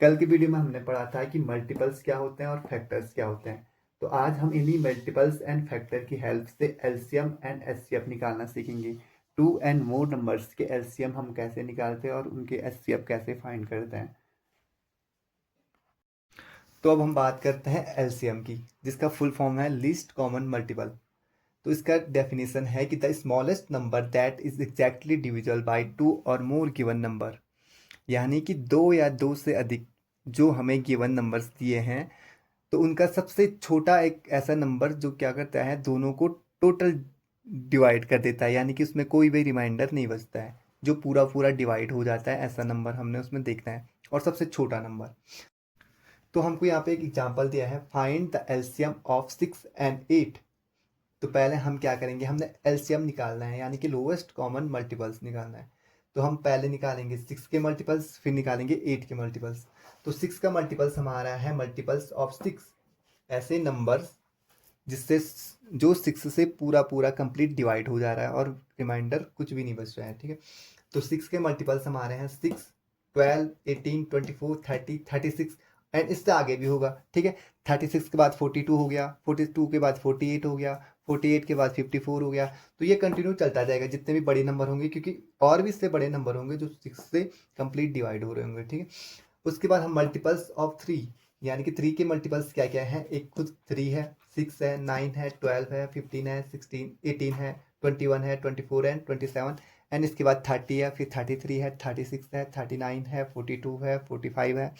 कल की वीडियो में हमने पढ़ा था कि मल्टीपल्स क्या होते हैं और फैक्टर्स क्या होते हैं। तो आज हम इन्हीं मल्टीपल्स एंड फैक्टर की हेल्प से एलसीएम एंड एचसीएफ निकालना सीखेंगे। टू एंड मोर नंबर्स के एलसीएम हम कैसे निकालते हैं और उनके एचसीएफ कैसे फाइंड करते हैं। तो अब हम बात करते हैं एलसीएम की, जिसका फुल फॉर्म है लीस्ट कॉमन मल्टीपल। तो इसका डेफिनेशन है कि the smallest number that is exactly divisible by two और मोर गिवन नंबर, यानी कि दो या दो से अधिक जो हमें गिवन नंबर्स दिए हैं, तो उनका सबसे छोटा एक ऐसा नंबर जो क्या करता है, दोनों को टोटल डिवाइड कर देता है, यानी कि उसमें कोई भी रिमाइंडर नहीं बचता है, जो पूरा पूरा डिवाइड हो जाता है, ऐसा नंबर हमने उसमें देखना है। और सबसे छोटा नंबर, तो हमको यहाँ पे एक एग्जांपल दिया है, find the LCM of 6 and 8। तो पहले हम क्या करेंगे, हमने एलसीएम निकालना है, यानी कि लोवेस्ट कॉमन मल्टीपल्स निकालना है। तो हम पहले निकालेंगे 6 के मल्टीपल्स, फिर निकालेंगे 8 के मल्टीपल्स। तो 6 का मल्टीपल्स हमारा है मल्टीपल्स ऑफ 6, ऐसे नंबर्स जिससे जो 6 से पूरा पूरा कंप्लीट डिवाइड हो जा रहा है और रिमाइंडर कुछ भी नहीं बच रहा है, ठीक है। तो 6 के मल्टीपल्स हमारे हैं 6, 12, 18, 24, 30, 36 एंड इससे आगे भी होगा, ठीक है। 36 के बाद 42 हो गया, 42 के बाद 48 हो गया, 48 के बाद 54 हो गया। तो ये कंटिन्यू चलता जाएगा जितने भी बड़े नंबर होंगे, क्योंकि और भी इससे बड़े नंबर होंगे जो 6 से कंप्लीट डिवाइड हो रहे होंगे, ठीक है। उसके बाद हम मल्टीपल्स ऑफ 3, यानी कि 3 के मल्टीपल्स क्या क्या हैं, एक खुद 3 है, 6 है, 9 है, 12 है, 15 है, 16, 18 है, 21 है, 24 है, 27 एंड इसके बाद 30 है, फिर 33 है, 36 है, 39 है, 42 है, 45 है।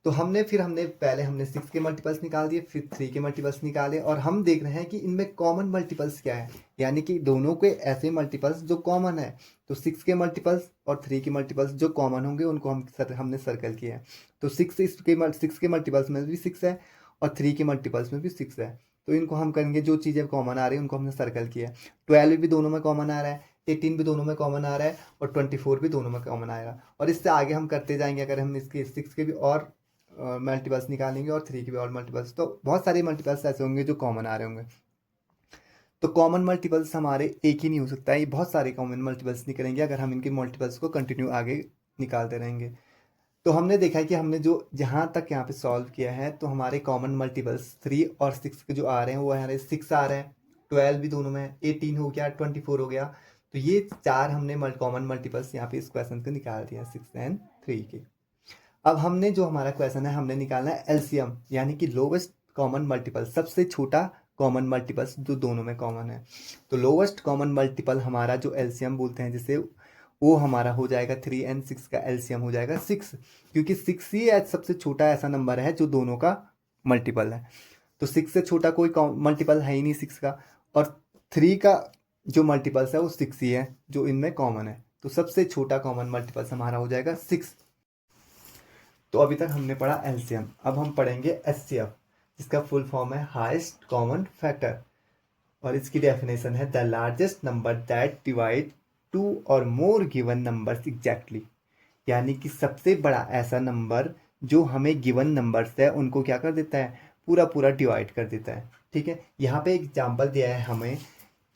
तो हमने पहले हमने 6 के मल्टीपल्स निकाल दिए, फिर 3 के मल्टीपल्स निकाले, और हम देख रहे हैं कि इनमें कॉमन मल्टीपल्स क्या है, यानी कि दोनों के ऐसे मल्टीपल्स जो कॉमन है। तो 6 के मल्टीपल्स और 3 के मल्टीपल्स जो कॉमन होंगे उनको हमने सर्कल किया है। तो 6 के मल्टीपल्स में भी 6 है और 3 के मल्टीपल्स में भी 6 है। तो इनको हम करेंगे, जो चीज़ें कॉमन आ रही है उनको हमने सर्कल किया है। 12 भी दोनों में कॉमन आ रहा है, 18 भी दोनों में कॉमन आ रहा है और 24 भी दोनों में कॉमन आएगा। और इससे आगे हम करते जाएंगे, अगर हम इसके 6 के भी और मल्टीपल्स निकालेंगे और 3 के भी और मल्टीपल्स, तो बहुत सारे मल्टीपल्स ऐसे होंगे जो कॉमन आ रहे होंगे। तो कॉमन मल्टीपल्स हमारे एक ही नहीं हो सकता है, ये बहुत सारे कॉमन मल्टीपल्स निकलेंगे अगर हम इनके मल्टीपल्स को कंटिन्यू आगे निकालते रहेंगे। तो हमने देखा है कि हमने जो जहाँ तक यहाँ पे सॉल्व किया है, तो हमारे कॉमन मल्टीपल्स 3 और 6 के जो आ रहे हैं वो हमारे 6 आ रहे हैं, 12 भी दोनों में, 18 हो गया, 24 हो गया। तो ये चार हमने कॉमन मल्टीपल्स यहाँ पे इस क्वेश्चन को निकाल दिया 6 एंड 3 के। अब हमने जो हमारा क्वेश्चन है, हमने निकालना है एलसीएम, यानी कि लोवेस्ट कॉमन मल्टीपल, सबसे छोटा कॉमन मल्टीपल्स जो दोनों में कॉमन है। तो लोवेस्ट कॉमन मल्टीपल हमारा जो एलसीएम बोलते हैं जिसे, वो हमारा हो जाएगा 3 एंड 6 का एलसीएम हो जाएगा 6, क्योंकि 6 ही सबसे छोटा ऐसा नंबर है जो दोनों का मल्टीपल है। तो 6 से छोटा कोई मल्टीपल है ही नहीं 6 का, और 3 का जो मल्टीपल्स है वो 6 ही है जो इनमें कॉमन है। तो सबसे छोटा कॉमन मल्टीपल्स हमारा हो जाएगा 6। तो अभी तक हमने पढ़ा एलसीएम, अब हम पढ़ेंगे एचसीएफ, जिसका फुल फॉर्म है हाईएस्ट कॉमन फैक्टर। और इसकी डेफिनेशन है the largest number that divide two और मोर गिवन नंबर्स एग्जैक्टली, यानी कि सबसे बड़ा ऐसा नंबर जो हमें गिवन नंबर्स है उनको क्या कर देता है, पूरा पूरा डिवाइड कर देता है, ठीक है। यहाँ पे एग्जाम्पल दिया है हमें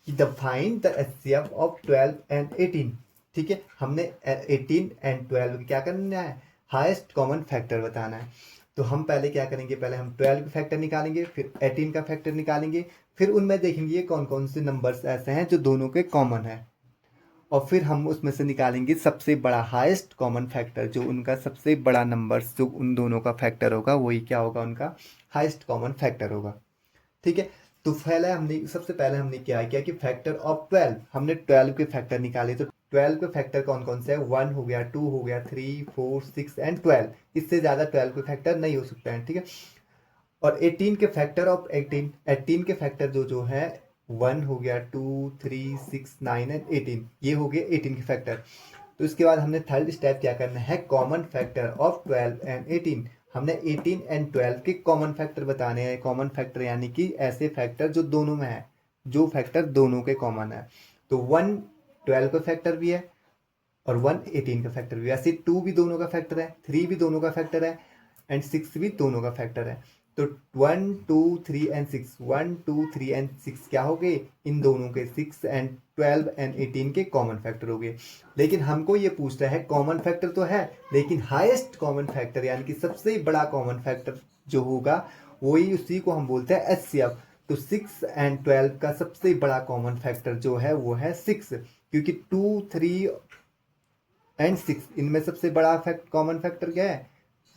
कि the find the HCF of 12 and 18, ठीक है। हमने 18 एंड 12 क्या करना है, हाईएस्ट कॉमन फैक्टर बताना है। तो हम पहले क्या करेंगे, पहले हम 12 का फैक्टर निकालेंगे, फिर 18 का फैक्टर निकालेंगे, फिर उनमें देखेंगे कौन कौन से नंबर्स ऐसे हैं जो दोनों के कॉमन है, और फिर हम उसमें से निकालेंगे सबसे बड़ा हाईएस्ट कॉमन फैक्टर, जो उनका सबसे बड़ा नंबर जो उन दोनों का फैक्टर होगा वही क्या होगा, उनका हाईएस्ट कॉमन फैक्टर होगा, ठीक है। तो सबसे पहले हमने क्या किया कि फैक्टर ऑफ 12, हमने 12 के फैक्टर निकाले। तो 12 के फैक्टर कौन कौन से है, 1 हो गया, 2 हो गया, 3, 4, 6 एंड 12, इससे ज़्यादा 12 के फैक्टर नहीं हो सकता है, ठीक है। और 18 के फैक्टर ऑफ 18, 18 के फैक्टर जो जो है 1 हो गया, 2, 3, 6, 9 एंड 18, ये हो गए 18 के फैक्टर। तो इसके बाद हमने थर्ड स्टेप क्या करना है, कॉमन फैक्टर ऑफ 12 एंड 18, हमने 18 एंड 12 के कॉमन फैक्टर बताने हैं। कॉमन फैक्टर यानी कि ऐसे फैक्टर जो दोनों में है, जो फैक्टर दोनों के कॉमन है। तो 1 12 का फैक्टर भी है और 1 18 का फैक्टर भी है, ऐसे 2 भी दोनों का फैक्टर है, 3 भी दोनों का फैक्टर है एंड 6 भी दोनों का फैक्टर है। तो 1 2 3 एंड 6, 1 2 3 एंड 6 क्या हो गए, इन दोनों के 6 एंड 12 एंड 18 के कॉमन फैक्टर हो गए। लेकिन हमको ये पूछ रहा है कॉमन फैक्टर तो है, लेकिन हाईएस्ट कॉमन फैक्टर यानी कि सबसे बड़ा कॉमन फैक्टर जो होगा वही, उसी को हम बोलते हैं एचसीएफ। तो 6 एंड 12 का सबसे बड़ा कॉमन फैक्टर जो है वो है 6, क्योंकि 2 3 एंड 6 इनमें सबसे बड़ा कॉमन फैक्टर क्या है,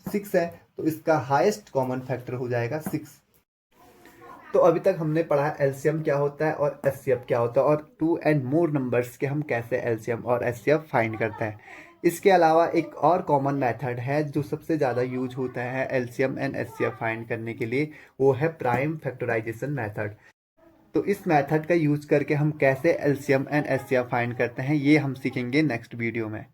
6 है। तो इसका हाईएस्ट कॉमन फैक्टर हो जाएगा 6। तो अभी तक हमने पढ़ा एलसीएम क्या होता है और एचसीएफ क्या होता है, और टू एंड मोर नंबर्स के हम कैसे एलसीएम और एचसीएफ फाइंड करते हैं। इसके अलावा एक और कॉमन मेथड है जो सबसे ज़्यादा यूज होता है एलसीएम एंड एचसीएफ फाइंड करने के लिए, वो है प्राइम फैक्टराइजेशन मेथड। तो इस मेथड का यूज करके हम कैसे एलसीएम एंड एचसीएफ फाइंड करते हैं ये हम सीखेंगे नेक्स्ट वीडियो में।